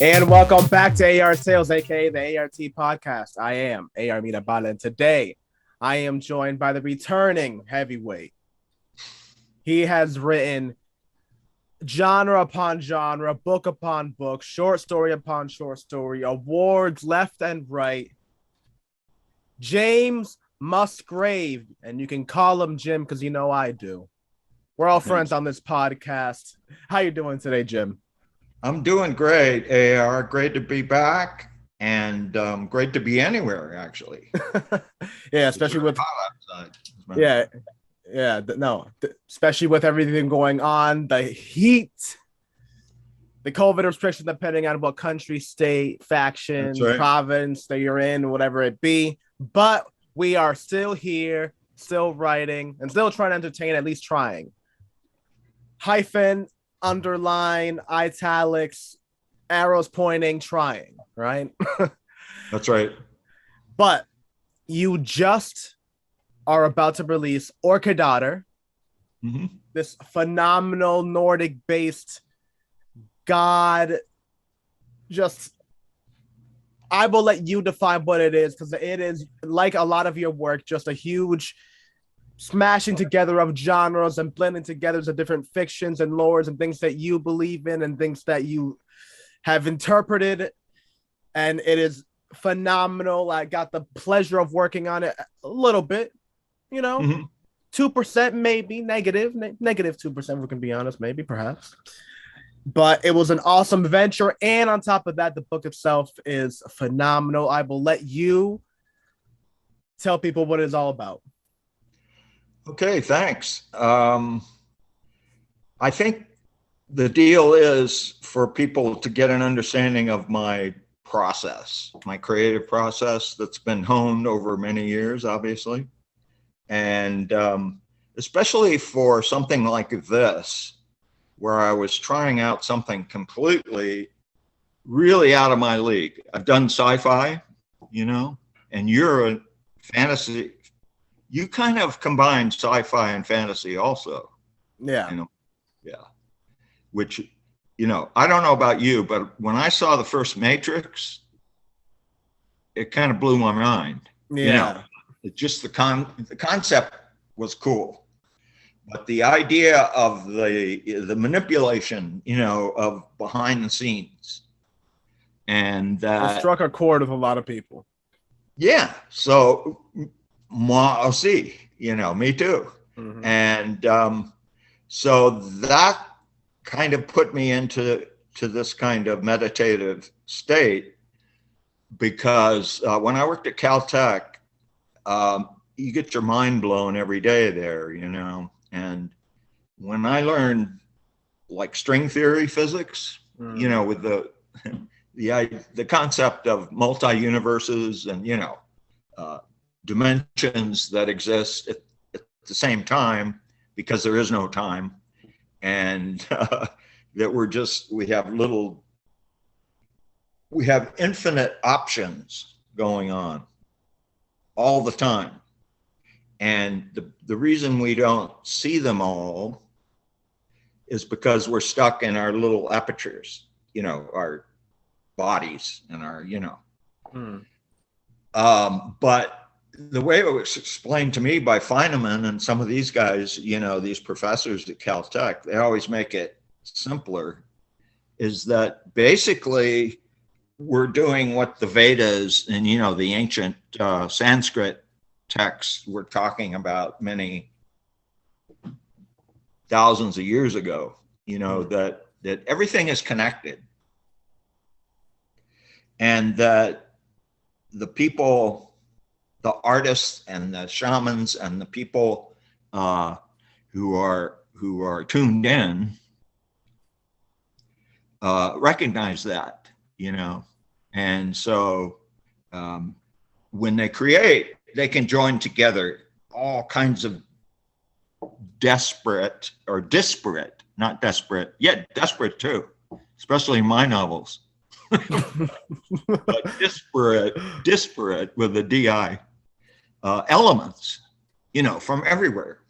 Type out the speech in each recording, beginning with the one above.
And welcome back to AR Tales, aka the A.R.T podcast. I am A.R. Mirabal, and today I am joined by the returning heavyweight. He has written genre upon genre, book upon book, short story upon short story, awards left and right. James Musgrave, and you can call him Jim because you know I do. We're all friends on this podcast. How you doing today, Jim? I'm doing great, AR. Great to be back, and great to be anywhere, actually. Yeah, especially with especially with everything going on, the heat, the COVID restrictions, depending on what country, state, faction, province that you're in, whatever it be. But we are still here, still writing, and still trying to entertain, at least trying. Hyphen, underline, italics, arrows pointing, trying, right? That's right. But you just are about to release Orchid Daughter, this phenomenal Nordic-based god. Just, I will let you define what it is, because it is, like a lot of your work, just a huge smashing together of genres and blending together of different fictions and lores and things that you believe in and things that you have interpreted. And it is phenomenal. I got the pleasure of working on it a little bit, 2% maybe, negative 2%, if we can be honest, maybe, perhaps. But it was an awesome venture. And on top of that, the book itself is phenomenal. I will let you tell people what it's all about. Okay, thanks. I think the deal is for people to get an understanding of my process, my creative process that's been honed over many years, obviously. And especially for something like this, where I was trying out something completely, really out of my league. I've done sci-fi, and you're a fantasy. You kind of combine sci-fi and fantasy also. Yeah. Yeah. Which, I don't know about you, but when I saw the first Matrix, it kind of blew my mind. Yeah. It just the concept was cool. But the idea of the manipulation, of behind the scenes, and it struck a chord with a lot of people. Yeah. So moi aussi, me too. And so that kind of put me into this kind of meditative state, because when I worked at Caltech, you get your mind blown every day there, and when I learned like string theory physics, with the concept of multi-universes and, dimensions that exist at the same time, because there is no time, and that we have infinite options going on all the time. And the reason we don't see them all is because we're stuck in our little apertures, our bodies and our, but the way it was explained to me by Feynman and some of these guys, these professors at Caltech, they always make it simpler, is that basically we're doing what the Vedas and, the ancient Sanskrit texts were talking about many thousands of years ago, that everything is connected, and that the people, the artists and the shamans and the people who are tuned in recognize that, and so when they create, they can join together all kinds of desperate, not desperate, yet desperate too, especially in my novels. But disparate with the DI elements, from everywhere.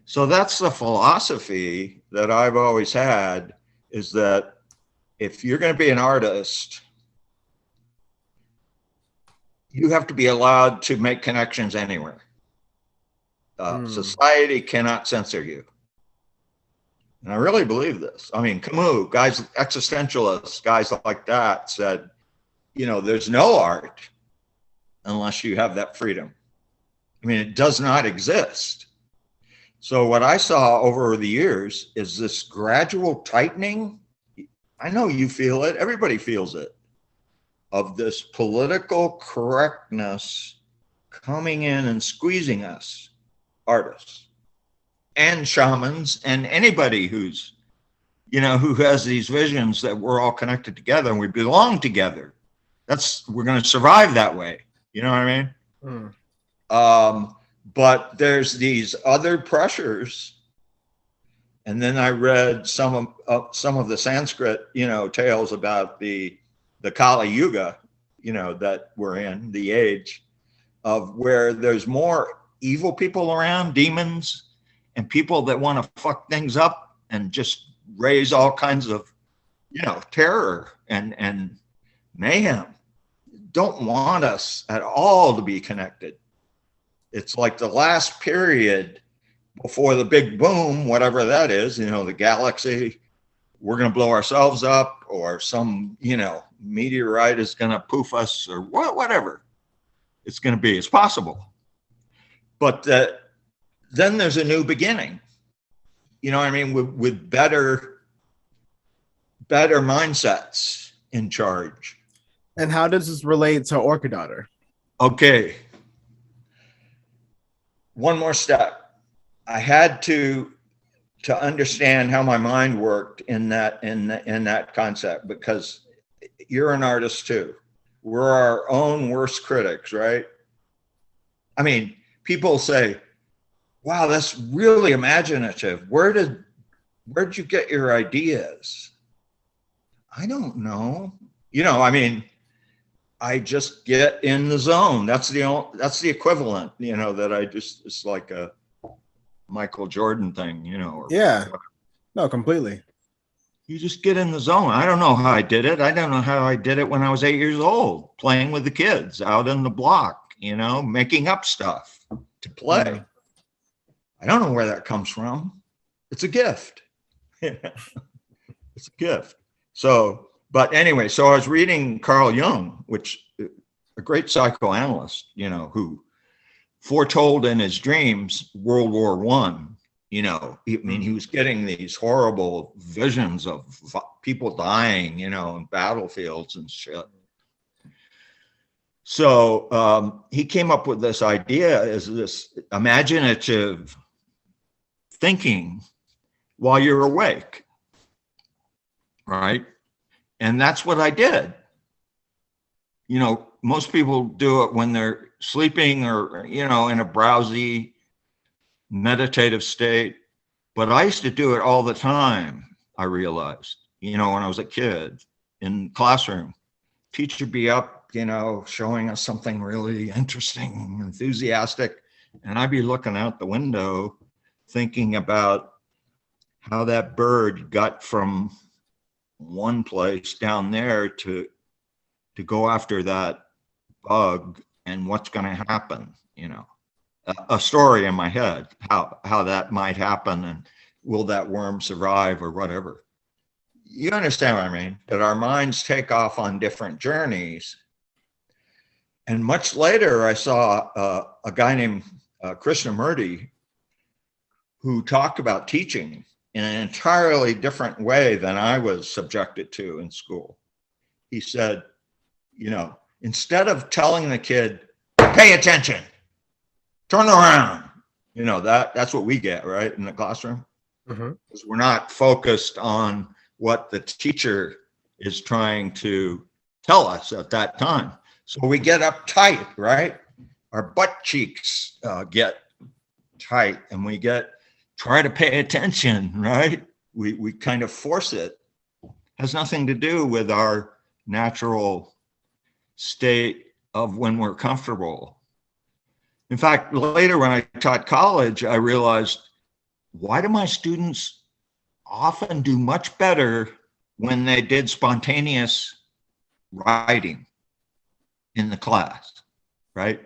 So that's the philosophy that I've always had, is that if you're going to be an artist, you have to be allowed to make connections anywhere. Society cannot censor you. And I really believe this. I mean, Camus, guys, existentialists, guys like that said, you know, there's no art unless you have that freedom. I mean, it does not exist. So what I saw over the years is this gradual tightening. I know you feel it. Everybody feels it. Of this political correctness coming in and squeezing us, artists and shamans and anybody who's, you know, who has these visions that we're all connected together and we belong together. We're going to survive that way. You know what I mean? But there's these other pressures. And then I read some of the Sanskrit, you know, tales about the Kali Yuga, you know, that we're in, the age of where there's more evil people around, demons, and people that want to fuck things up and just raise all kinds of, you know, terror and mayhem. Don't want us at all to be connected. It's like the last period before the big boom, whatever that is, you know, the galaxy, we're going to blow ourselves up, or some, you know, meteorite is going to poof us, or whatever it's going to be. It's possible. But then there's a new beginning. You know what I mean? With better mindsets in charge. And how does this relate to Orchid Daughter? Okay. One more step. I had to understand how my mind worked in that concept, because you're an artist too. We're our own worst critics, right? I mean, people say, wow, that's really imaginative. Where'd you get your ideas? I don't know. You know, I mean, I just get in the zone. That's the equivalent, you know, that it's like a Michael Jordan thing, you know. Or yeah. No, completely. You just get in the zone. I don't know how I did it. I don't know how I did it when I was 8 years old, playing with the kids out in the block, you know, making up stuff to play. Mm-hmm. I don't know where that comes from. It's a gift. It's a gift. So, but anyway, so I was reading Carl Jung, which a great psychoanalyst, you know, who foretold in his dreams World War I. You know, I mean, he was getting these horrible visions of people dying, you know, in battlefields and shit. So he came up with this idea as this imaginative thinking while you're awake, right? And that's what I did. You know, most people do it when they're sleeping or, you know, in a drowsy meditative state, but I used to do it all the time. I realized, you know, when I was a kid in classroom, teacher be up, you know, showing us something really interesting, enthusiastic, and I'd be looking out the window thinking about how that bird got from one place down there to go after that bug and what's going to happen, you know. A story in my head, how that might happen, and will that worm survive or whatever. You understand what I mean? That our minds take off on different journeys. And much later, I saw a guy named Krishnamurti who talked about teaching in an entirely different way than I was subjected to in school. He said, you know, instead of telling the kid, pay attention, turn around, you know, that's what we get, right, in the classroom. Because we're not focused on what the teacher is trying to tell us at that time. So we get uptight, right? Our butt cheeks get tight, and we try to pay attention, right? We kind of force it. Has nothing to do with our natural state of when we're comfortable. In fact, later when I taught college, I realized, why do my students often do much better when they did spontaneous writing in the class, right?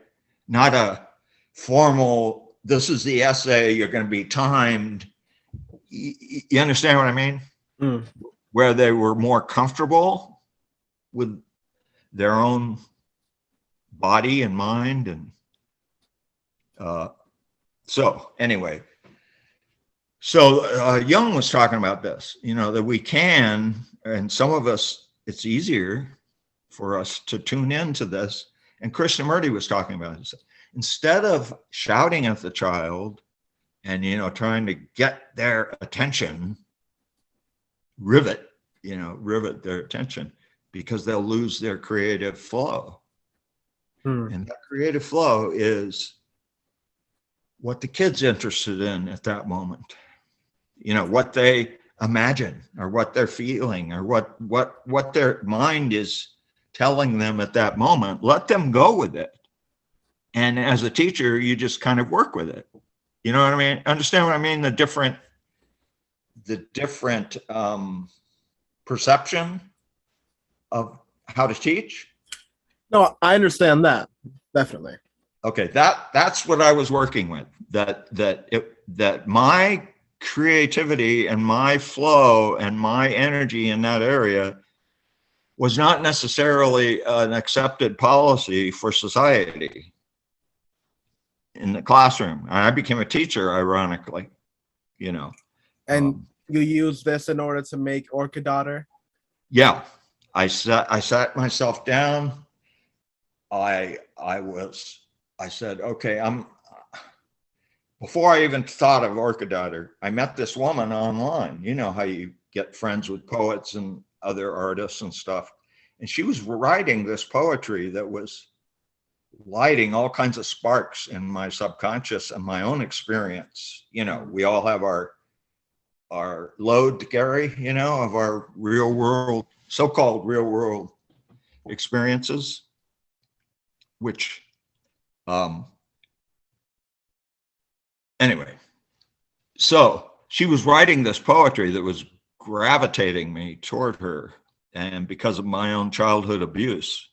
Not a formal, this is the essay, you're going to be timed. You understand what I mean? Mm. Where they were more comfortable with their own body and mind. And so anyway, so Jung was talking about this, you know, that we can, and some of us, it's easier for us to tune into this. And Krishnamurti was talking about it. Instead of shouting at the child and, you know, trying to get their attention, rivet their attention, because they'll lose their creative flow. And that creative flow is what the kid's interested in at that moment. You know, what they imagine or what they're feeling or what their mind is telling them at that moment. Let them go with it. And as a teacher, you just kind of work with it. You know what I mean? Understand what I mean? The different perception of how to teach. No, I understand that, definitely. Okay, that's what I was working with. That my creativity and my flow and my energy in that area was not necessarily an accepted policy for society in the classroom. And I became a teacher, ironically, you know. And you use this in order to make Orchid Daughter? Yeah, I sat myself down. I said, okay, before I even thought of Orkidedatter, I met this woman online. You know how you get friends with poets and other artists and stuff. And she was writing this poetry that was lighting all kinds of sparks in my subconscious and my own experience. You know, we all have our load to carry, you know, of our real world, so-called real world experiences, which, anyway, so she was writing this poetry that was gravitating me toward her. And because of my own childhood abuse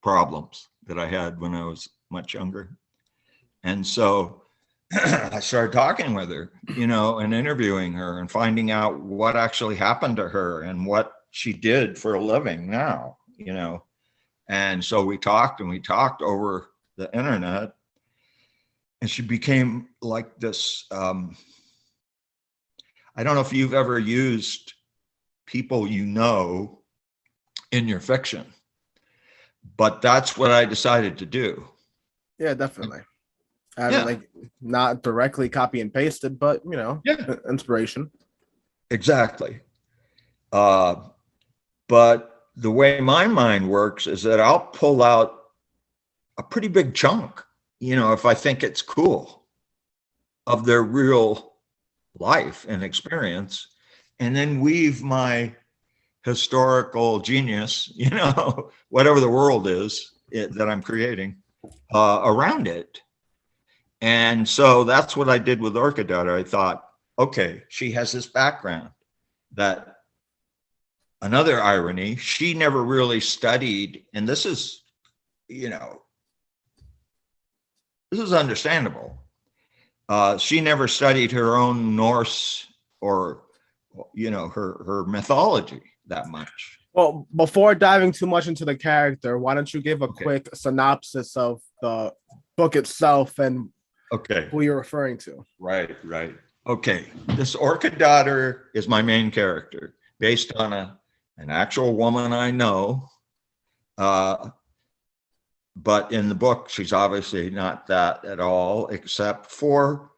problems that I had when I was much younger. And so I started talking with her, you know, and interviewing her and finding out what actually happened to her and what she did for a living now, you know. And so we talked over the internet, and she became like this. I don't know if you've ever used people you know in your fiction, but that's what I decided to do. Yeah, definitely. I mean, like, not directly copy and pasted, but, you know, inspiration. Exactly. But the way my mind works is that I'll pull out a pretty big chunk, you know, if I think it's cool, of their real life and experience, and then weave my historical genius, you know, whatever the world is that I'm creating, around it. And so that's what I did with Orkidedatter. I thought, okay, she has this background. That another irony, she never really studied, and this is, you know, this is understandable. She never studied her own Norse or, you know, her mythology that much. Well, before diving too much into the character, why don't you give a quick synopsis of the book itself and who you're referring to? Right. Okay, this Orchid Daughter is my main character, based on an actual woman I know. But in the book, she's obviously not that at all, except for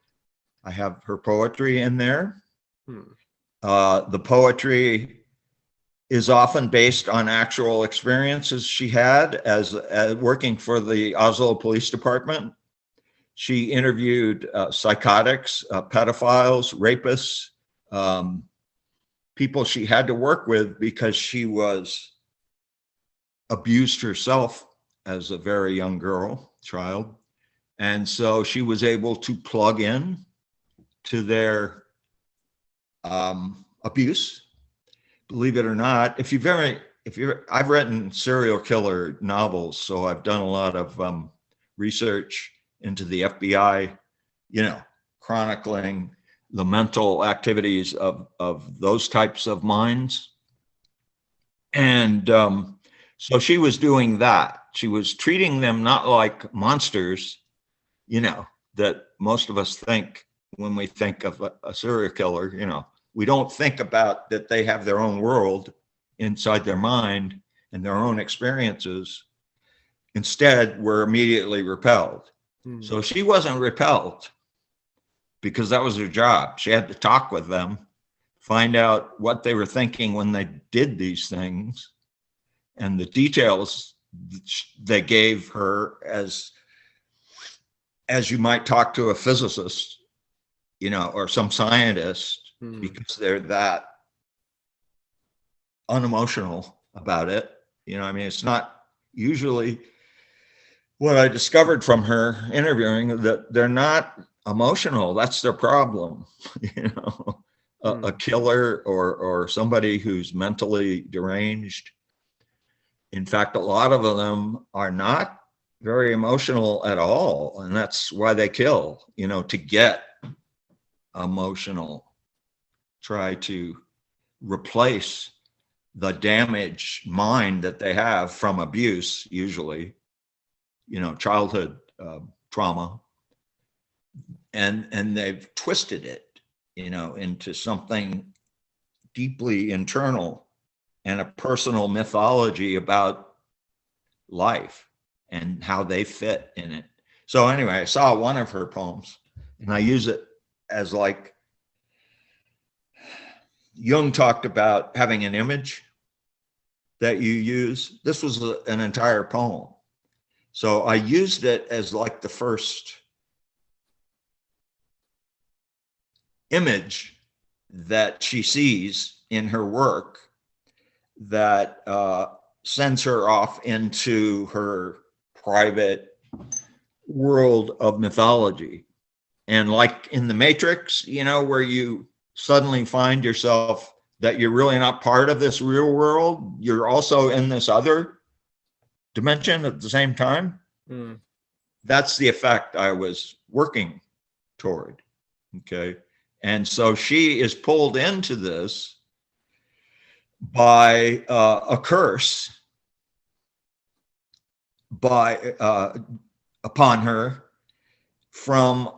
I have her poetry in there. The poetry is often based on actual experiences she had as working for the Oslo Police Department. She interviewed psychotics, pedophiles, rapists, people she had to work with because she was abused herself as a very young child. And so she was able to plug in to their abuse, believe it or not, I've written serial killer novels, so I've done a lot of research into the FBI, chronicling the mental activities of those types of minds. And so she was doing that. She was treating them not like monsters, that most of us think when we think of a serial killer. We don't think about that they have their own world inside their mind and their own experiences. Instead, we're immediately repelled. So she wasn't repelled because that was her job. She had to talk with them, find out what they were thinking when they did these things, and the details they gave her as you might talk to a physicist, or some scientist, because they're that unemotional about it. It's not usually what I discovered from her interviewing, that they're not emotional. That's their problem. A killer or somebody who's mentally deranged. In fact, a lot of them are not very emotional at all. And that's why they kill, to get emotional, try to replace the damaged mind that they have from abuse, usually, childhood trauma. And they've twisted it, into something deeply internal and a personal mythology about life and how they fit in it. So anyway, I saw one of her poems and I use it as like Jung talked about having an image that you use. This was an entire poem. So I used it as like the first image that she sees in her work that sends her off into her private world of mythology. And like in the Matrix, where you suddenly find yourself that you're really not part of this real world, you're also in this other dimension at the same time. That's the effect I was working toward. Okay. And so she is pulled into this by a curse upon her from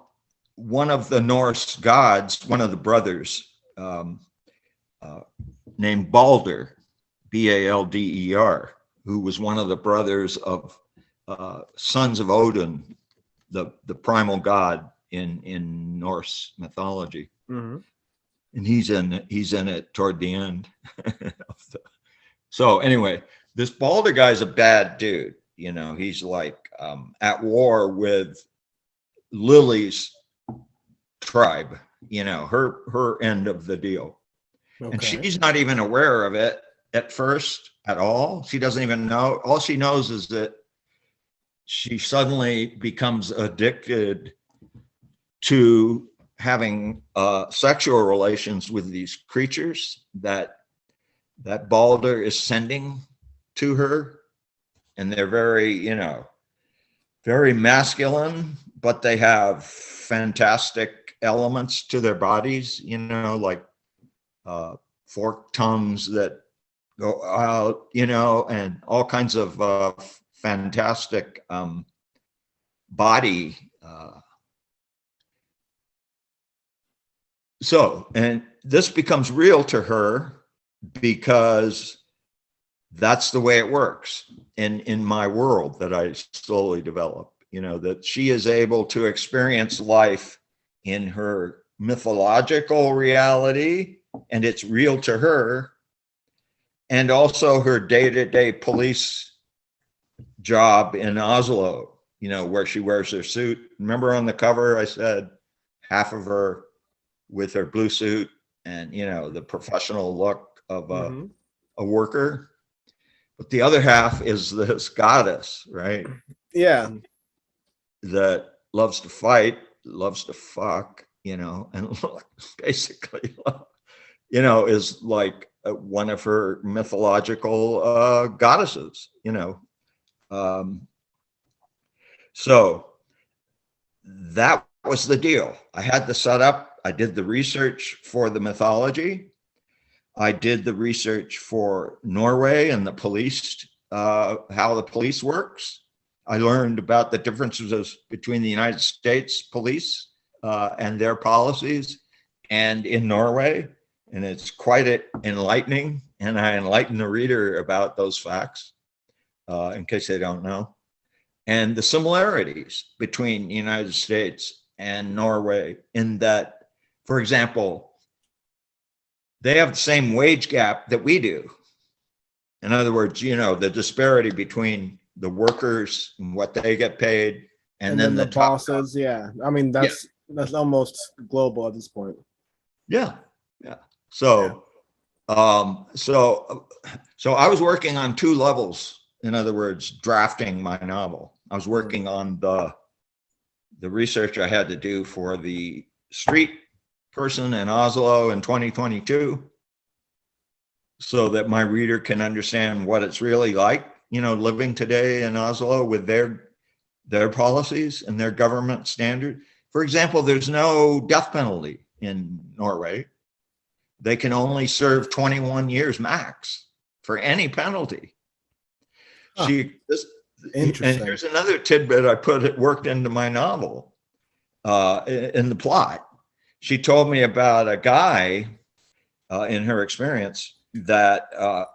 one of the Norse gods, one of the brothers, named Balder, Balder, who was one of the brothers of sons of Odin, the primal god in Norse mythology. And he's in it toward the end. So anyway, this Balder guy's a bad dude. He's like at war with Lily's tribe, her end of the deal. Okay. And she's not even aware of it at first at all. She doesn't even know. All she knows is that she suddenly becomes addicted to having sexual relations with these creatures that Balder is sending to her. And they're very, very masculine, but they have fantastic elements to their bodies, like forked tongues that go out, and all kinds of fantastic body. And this becomes real to her because that's the way it works in my world that I slowly develop, that she is able to experience life in her mythological reality, and it's real to her, and also her day-to-day police job in Oslo, where she wears her suit. Remember on the cover, I said half of her with her blue suit and, the professional look of a worker. But the other half is this goddess, right? Yeah. That loves to fight, loves to fuck, and basically, is like one of her mythological goddesses, so that was the deal. I had the setup. I did the research for the mythology. I did the research for Norway and the police, how the police works. I learned about the differences between the United States police and their policies and in Norway. And it's quite enlightening. And I enlighten the reader about those facts in case they don't know. And the similarities between the United States and Norway in that, for example, they have the same wage gap that we do. In other words, the disparity between the workers and what they get paid and then the bosses. Yeah. I mean, that's almost global at this point. Yeah. So, so I was working on two levels. In other words, drafting my novel. I was working on the research I had to do for the street person in Oslo in 2022, so that my reader can understand what it's really like, living today in Oslo with their policies and their government standard. For example, there's no death penalty in Norway. They can only serve 21 years max for any penalty. Interesting. And here's another tidbit I worked into my novel in the plot. She told me about a guy in her experience that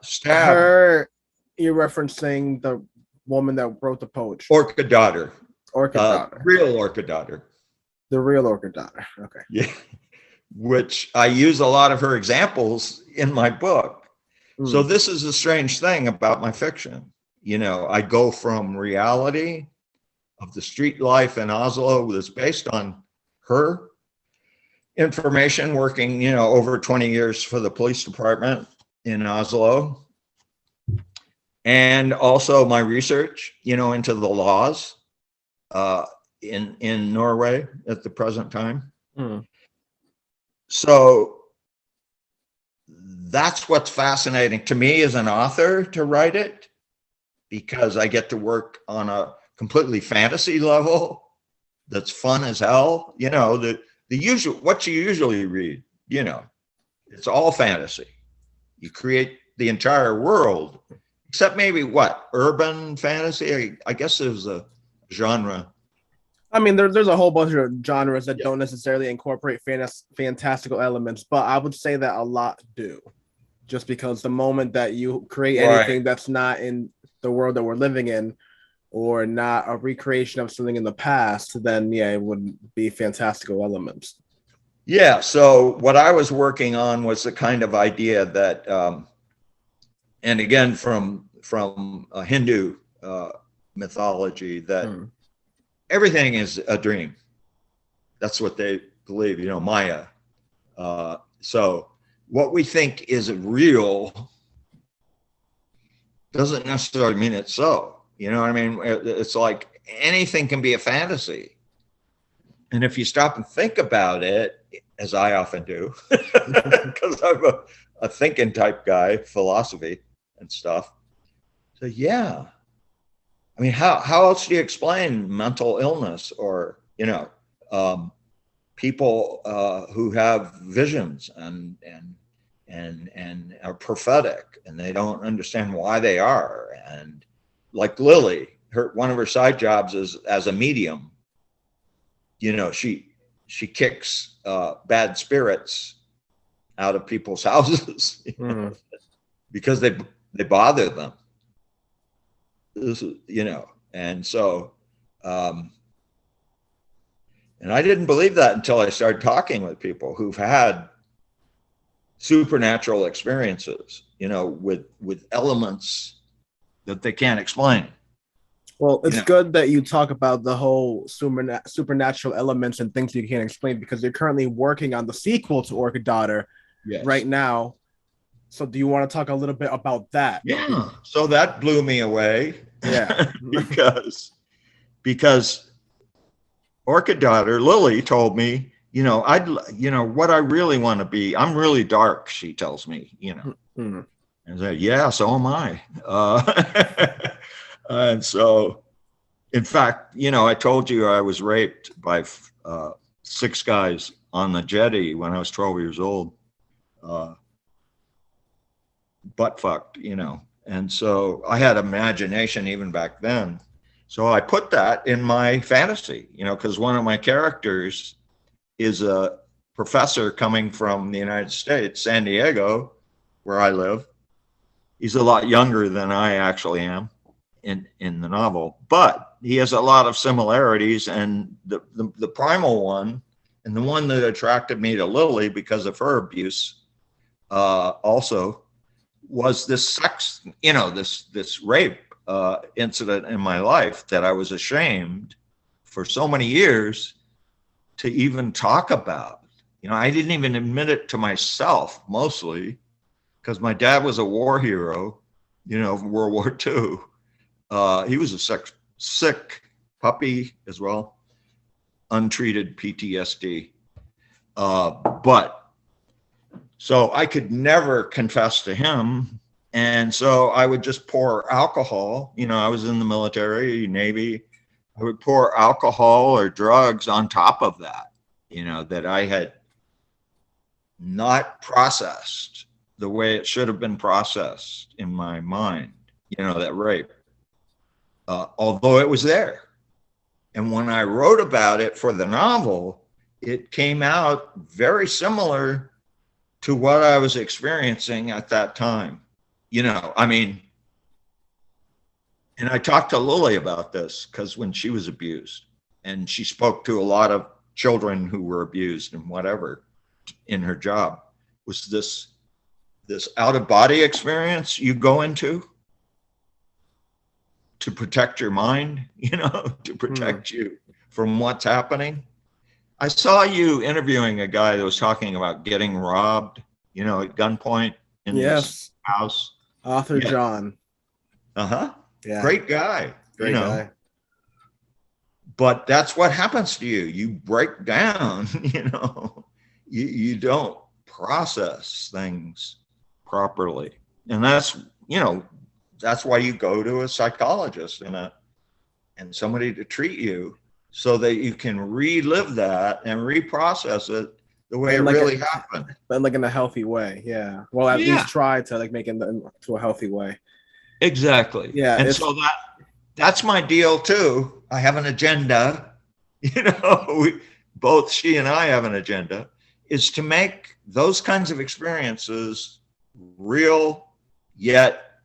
stabbed her. You're referencing the woman that wrote the poetry. Orchid Daughter. Orkidedatter. Real Orkidedatter. The real Orkidedatter. Okay. Yeah. Which I use a lot of her examples in my book. So this is a strange thing about my fiction. I go from reality of the street life in Oslo that's based on her information working, over 20 years for the police department in Oslo. And also my research, into the laws in Norway at the present time. So that's what's fascinating to me as an author to write it, because I get to work on a completely fantasy level that's fun as hell. The usual, what you usually read, it's all fantasy. You create the entire world, except maybe urban fantasy. I guess there's a genre. I mean, there's a whole bunch of genres that don't necessarily incorporate fantastical elements, but I would say that a lot do. Just because the moment that you create anything that's not in the world that we're living in, or not a recreation of something in the past, then it would be fantastical elements. Yeah. So what I was working on was the kind of idea that, and again, from a Hindu mythology, that everything is a dream. That's what they believe, Maya. So what we think is real doesn't necessarily mean it's so. You know what I mean? It's like anything can be a fantasy. And if you stop and think about it, as I often do, because I'm a thinking type guy, philosophy and stuff. So yeah. I mean, how else do you explain mental illness or, people who have visions and are prophetic and they don't understand why they are. And like Lily, one of her side jobs is as a medium. She kicks bad spirits out of people's houses because they bother them. This is, and so, and I didn't believe that until I started talking with people who've had supernatural experiences, with elements that they can't explain. Well, it's good that you talk about the whole supernatural elements and things you can't explain, because you're currently working on the sequel to Orchid Daughter right now. So do you want to talk a little bit about that? Yeah. So that blew me away. Yeah. because Orchid Daughter, Lily told me, what I really want to be, I'm really dark, she tells me, Hmm. And I said, yeah, so am I. And so, in fact, I told you I was raped by 6 guys on the jetty when I was 12 years old, butt fucked, And so I had imagination even back then. So I put that in my fantasy, because one of my characters is a professor coming from the United States, San Diego, where I live. He's a lot younger than I actually am in the novel, but he has a lot of similarities. And the primal one, and the one that attracted me to Lily because of her abuse, also was this sex, this rape incident in my life that I was ashamed for so many years to even talk about. I didn't even admit it to myself, mostly because my dad was a war hero, World War II. He was a sick puppy as well, untreated PTSD. But so I could never confess to him. And so I would just pour alcohol. I was in the military, Navy. I would pour alcohol or drugs on top of that, that I had not processed the way it should have been processed in my mind, that rape, although it was there. And when I wrote about it for the novel, it came out very similar to what I was experiencing at that time. And I talked to Lily about this because when she was abused, and she spoke to a lot of children who were abused and whatever in her job, was this out-of-body experience you go into to protect your mind, to protect you from what's happening. I saw you interviewing a guy that was talking about getting robbed, at gunpoint in his house. Arthur John. Uh-huh. Yeah. Great guy. Great guy. But that's what happens to you. You break down, you don't process things properly. And that's why you go to a psychologist and somebody to treat you so that you can relive that and reprocess it the way it really happened. But in a healthy way, yeah. Well, at least try to make it to a healthy way. Exactly. Yeah. And so that's my deal too. I have an agenda. Both she and I have an agenda, is to make those kinds of experiences real, yet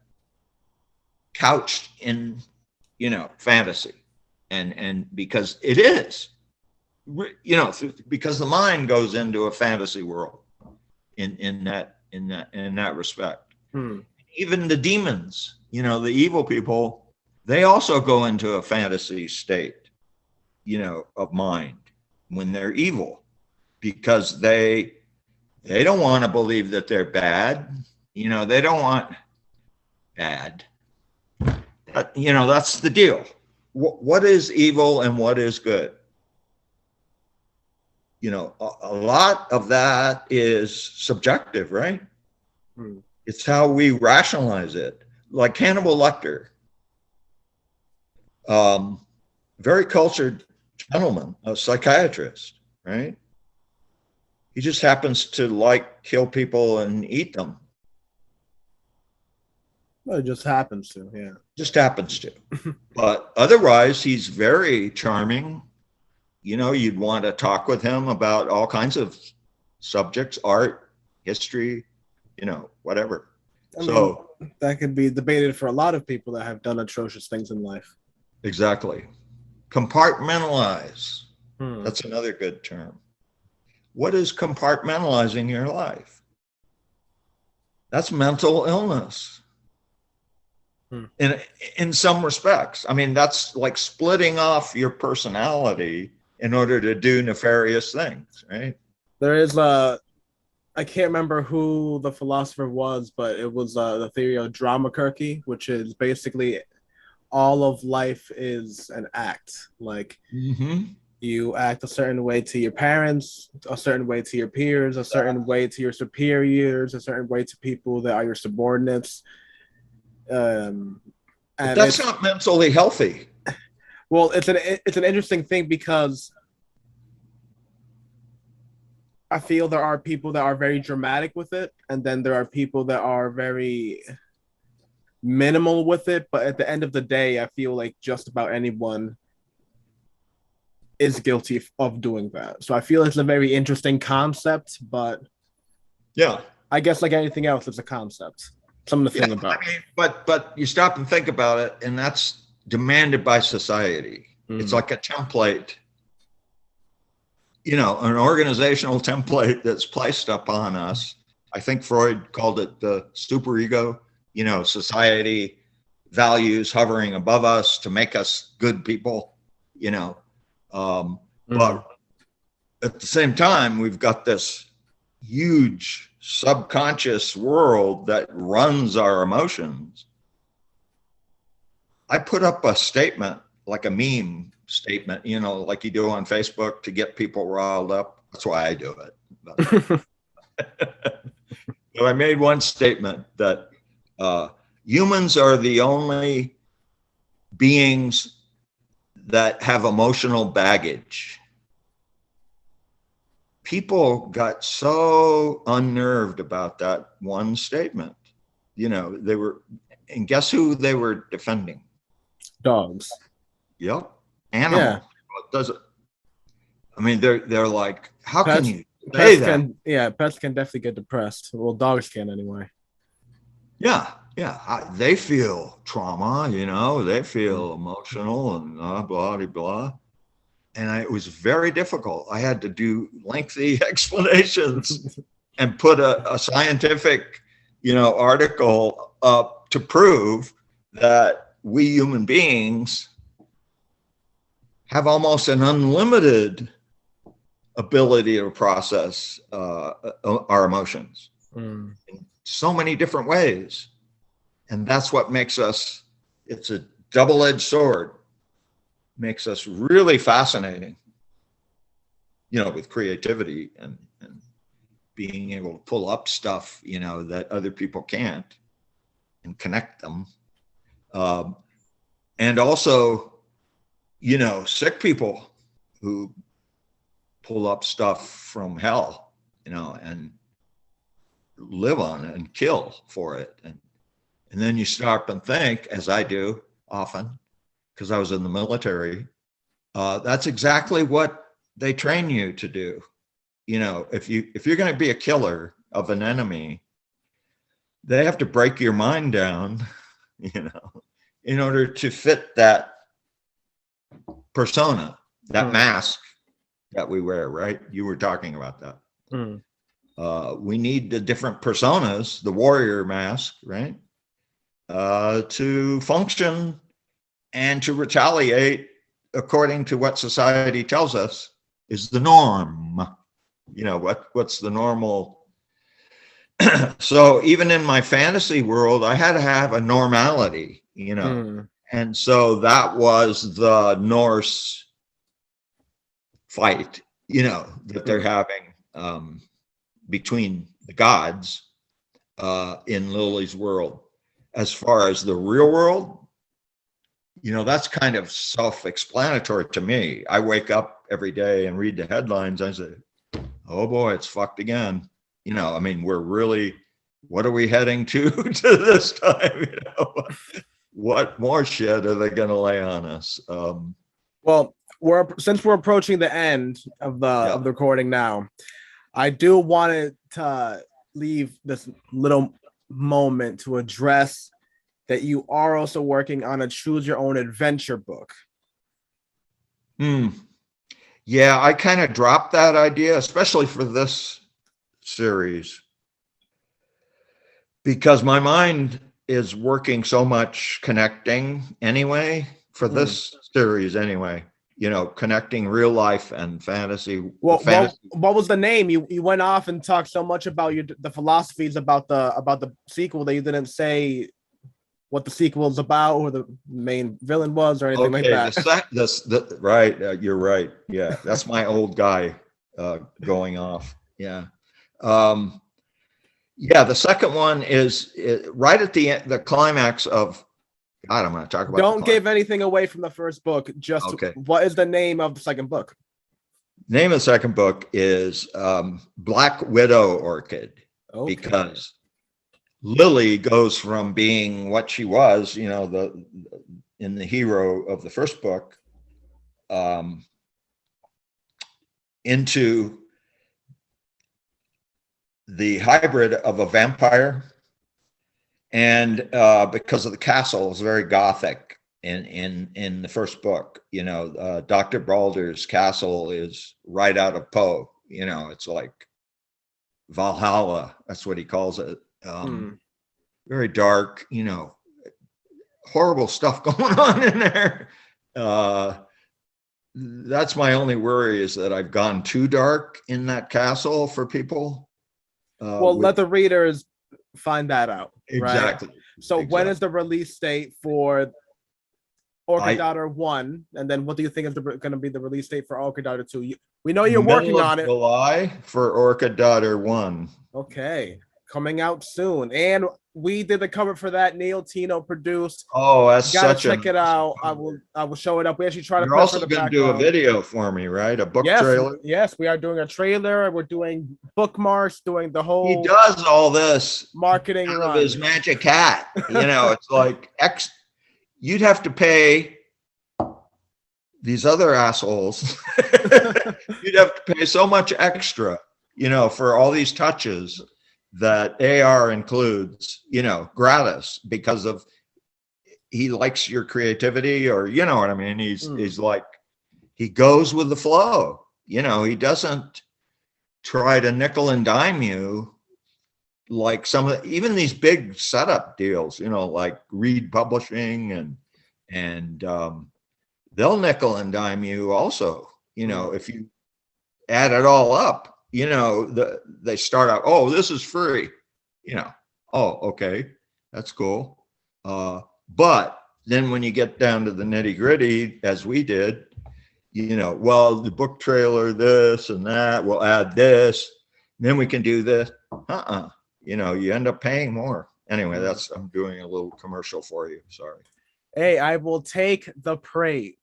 couched in, fantasy. And because it is, because the mind goes into a fantasy world in that respect. Even the demons, the evil people, they also go into a fantasy state, of mind when they're evil, because they don't want to believe that they're bad. They don't want bad. That's the deal. What is evil and what is good? A lot of that is subjective, right? It's how we rationalize it. Like Hannibal Lecter, very cultured gentleman, a psychiatrist, right? He just happens to kill people and eat them. Well, it just happens to, yeah. Just happens to. But otherwise, he's very charming. You'd want to talk with him about all kinds of subjects, art, history, whatever. So that could be debated for a lot of people that have done atrocious things in life. Exactly. Compartmentalize. That's another good term. What is compartmentalizing your life? That's mental illness. In some respects. That's like splitting off your personality in order to do nefarious things, right? There is I can't remember who the philosopher was, but it was the theory of dramaturgy, which is basically all of life is an act. You act a certain way to your parents, a certain way to your peers, a certain way to your superiors, a certain way to people that are your subordinates. But And that's not mentally healthy. well, it's an interesting thing because I feel there are people that are very dramatic with it, and then there are people that are very minimal with it. But at the end of the day, I feel like just about anyone is guilty of doing that. So I feel it's a very interesting concept, but yeah, I guess like anything else, it's a concept. Something to think about. I mean, but you stop and think about it, and that's demanded by society. It's like a template, you know, an organizational template that's placed upon us. I think Freud called it the superego, you know, society values hovering above us to make us good people, you know. But at the same time, we've got this huge subconscious world that runs our emotions. I put up a statement, like a meme statement, you know, like you do on Facebook to get people riled up. That's why I do it. So I made one statement that humans are the only beings that have emotional baggage. People got so unnerved about that one statement. You know, they were, and guess who they were defending? Dogs. Yep. Animals. Yeah. Well, does it? I mean, they're like, how Pets, can you say that? Pets can definitely get depressed. Well, dogs can anyway. Yeah. They feel trauma, you know, they feel emotional and blah, blah, blah. And it was very difficult. I had to do lengthy explanations and put a scientific, you know, article up to prove that we human beings have almost an unlimited ability to process our emotions in so many different ways. And that's what makes us, it's a double-edged sword, makes us really fascinating, you know, with creativity and being able to pull up stuff, you know, that other people can't and connect them. And also, you know, sick people who pull up stuff from hell, you know, and live on it and kill for it. And then you stop and think, as I do often, because I was in the military, that's exactly what they train you to do. You know, if you're going to be a killer of an enemy, they have to break your mind down, you know, in order to fit that persona, that mask that we wear, right? You were talking about that. We need the different personas, the warrior mask, right? To function and to retaliate according to what society tells us is the norm. You know, what's the normal? So even in my fantasy world, I had to have a normality, you know. And so that was the Norse fight, you know, that they're having between the gods in Lily's world. As far as the real world, you know, that's kind of self-explanatory to me. I wake up every day and read the headlines. I say, oh boy, it's fucked again. You know, I mean, we're really, what are we heading to this time? You know, what more shit are they going to lay on us? Well, since we're approaching the end of the recording now, I do want to leave this little moment to address that you are also working on a choose your own adventure book. Yeah, I kind of dropped that idea, especially for this series, because my mind is working so much connecting anyway for this series anyway, you know, connecting real life and fantasy. Well, what was the name? You went off and talked so much about the philosophies about the sequel that you didn't say what the sequel is about, who the main villain was, or anything like that. Right. You're right. Yeah, that's my old guy going off. Yeah. Yeah, the second one is right at the end, the climax of. God, I'm going to talk about. Don't give anything away from the first book. Just okay. What is the name of the second book? Name of the second book is Black Widow Orchid, because Lily goes from being what she was, you know, in the hero of the first book, into the hybrid of a vampire, and because of the castle is very gothic in the first book, you know, Dr. Balder's castle is right out of Poe, you know, it's like Valhalla, that's what he calls it. Very dark, you know, horrible stuff going on in there. That's my only worry, is that I've gone too dark in that castle for people. Well, let the readers find that out. Exactly. Right? So when is the release date for Orkidedatter 1? And then what do you think is going to be the release date for Orkidedatter 2? We know you're working on it. July for Orkidedatter 1. Okay. Coming out soon. And we did the cover for that. Neil Tino produced. Oh, that's you gotta check it out. I will show it up. We actually try to. You're also going to do a video for me, right? A book trailer. Yes, we are doing a trailer. We're doing bookmarks, doing the whole. He does all this marketing out of his magic hat. You know, it's like you'd have to pay these other assholes. You'd have to pay so much extra, you know, for all these touches that AR includes, you know, gratis, because of he likes your creativity, or you know what I mean. He's like, he goes with the flow, you know. He doesn't try to nickel and dime you like some of even these big setup deals, you know, like Reed Publishing and they'll nickel and dime you also, you know, if you add it all up. You know, they start out, oh, this is free, you know, oh, okay, that's cool. But then when you get down to the nitty gritty, as we did, you know, well, the book trailer, this and that, we'll add this, then we can do this. You know, you end up paying more. Anyway, I'm doing a little commercial for you. Sorry. Hey, I will take the praise.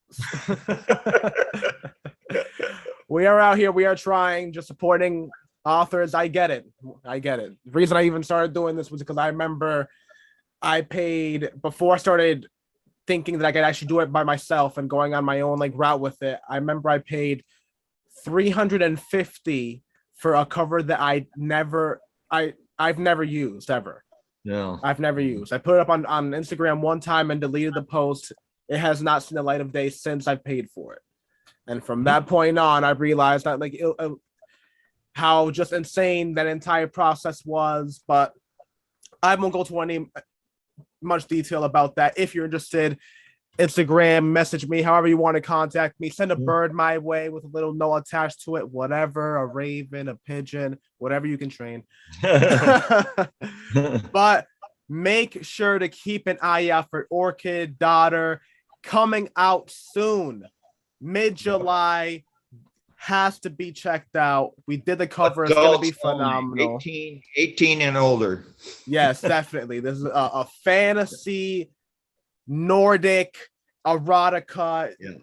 We are out here. We are trying, just supporting authors. I get it. The reason I even started doing this was because I remember I paid, before I started thinking that I could actually do it by myself and going on my own like route with it. I remember I paid $350 for a cover that I've never used ever. No, I've never used. I put it up on Instagram one time and deleted the post. It has not seen the light of day since I paid for it. And from that point on, I realized that like how just insane that entire process was. But I won't go to any much detail about that. If you're interested, Instagram, message me, however you want to contact me. Send a bird my way with a little note attached to it, whatever, a raven, a pigeon, whatever you can train. But make sure to keep an eye out for Orkidedatter coming out soon. Mid-July, has to be checked out. We did the cover. It's going to be phenomenal. 18 and older. Yes, definitely. This is a fantasy, Nordic, erotica. Yeah.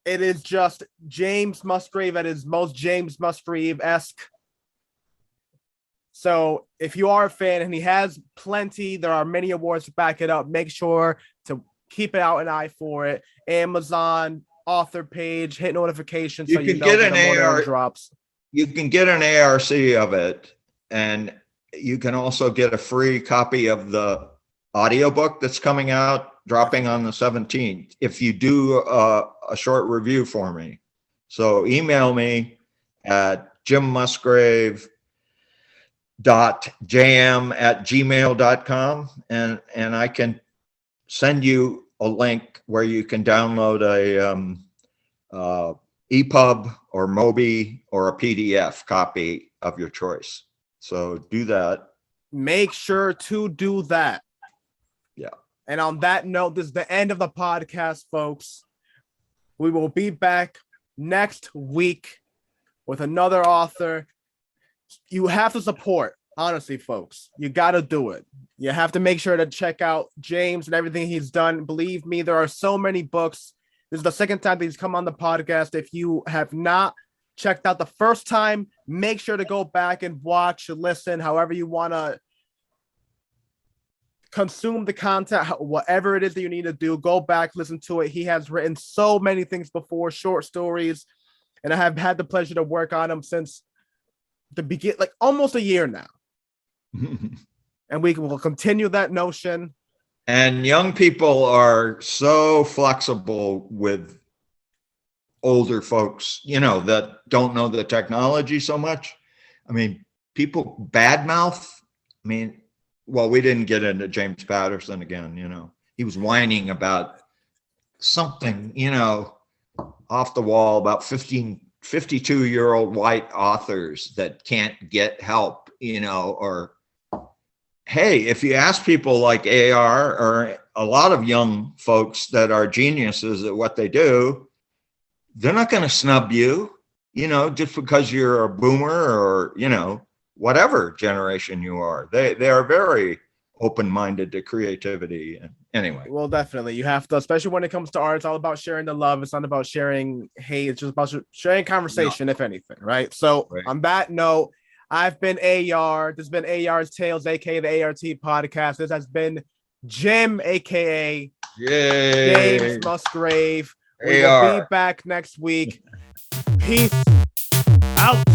It is just James Musgrave at his most James Musgrave-esque. So if you are a fan, and he has plenty, there are many awards to back it up. Make sure to keep out an eye for it. Amazon author page, hit notifications so you know get an AR drops. You can get an ARC of it, and you can also get a free copy of the audiobook that's coming out, dropping on the 17th, if you do a short review for me. So email me at jimmusgrave.jam@gmail.com, and I can send you a link where you can download a EPUB or Mobi or a PDF copy of your choice. So do that. Make sure to do that. Yeah. And on that note, this is the end of the podcast, folks. We will be back next week with another author. You have to support, honestly, folks. You got to do it. You have to make sure to check out James and everything he's done. Believe me, there are so many books. This is the second time that he's come on the podcast. If you have not checked out the first time, make sure to go back and watch, listen, however you want to consume the content, whatever it is that you need to do, go back, listen to it. He has written so many things before, short stories, and I have had the pleasure to work on them since the begin, like almost a year now. And we will continue that notion. And young people are so flexible with older folks, that don't know the technology so much. I mean, people badmouth. Well, we didn't get into James Patterson again, he was whining about something, off the wall about 52-year-old white authors that can't get help, or hey, if you ask people like A.R. or a lot of young folks that are geniuses at what they do, they're not going to snub you, just because you're a boomer or, whatever generation you are. They are very open-minded to creativity. And anyway. Well, definitely. You have to, especially when it comes to art, it's all about sharing the love. It's not about sharing hate. It's just about sharing conversation, if anything, right? So on that note, I've been A.R. This has been A.R.'s Tales, aka the A.R.T podcast. This has been Jim, aka James Musgrave. We will be back next week. Peace out.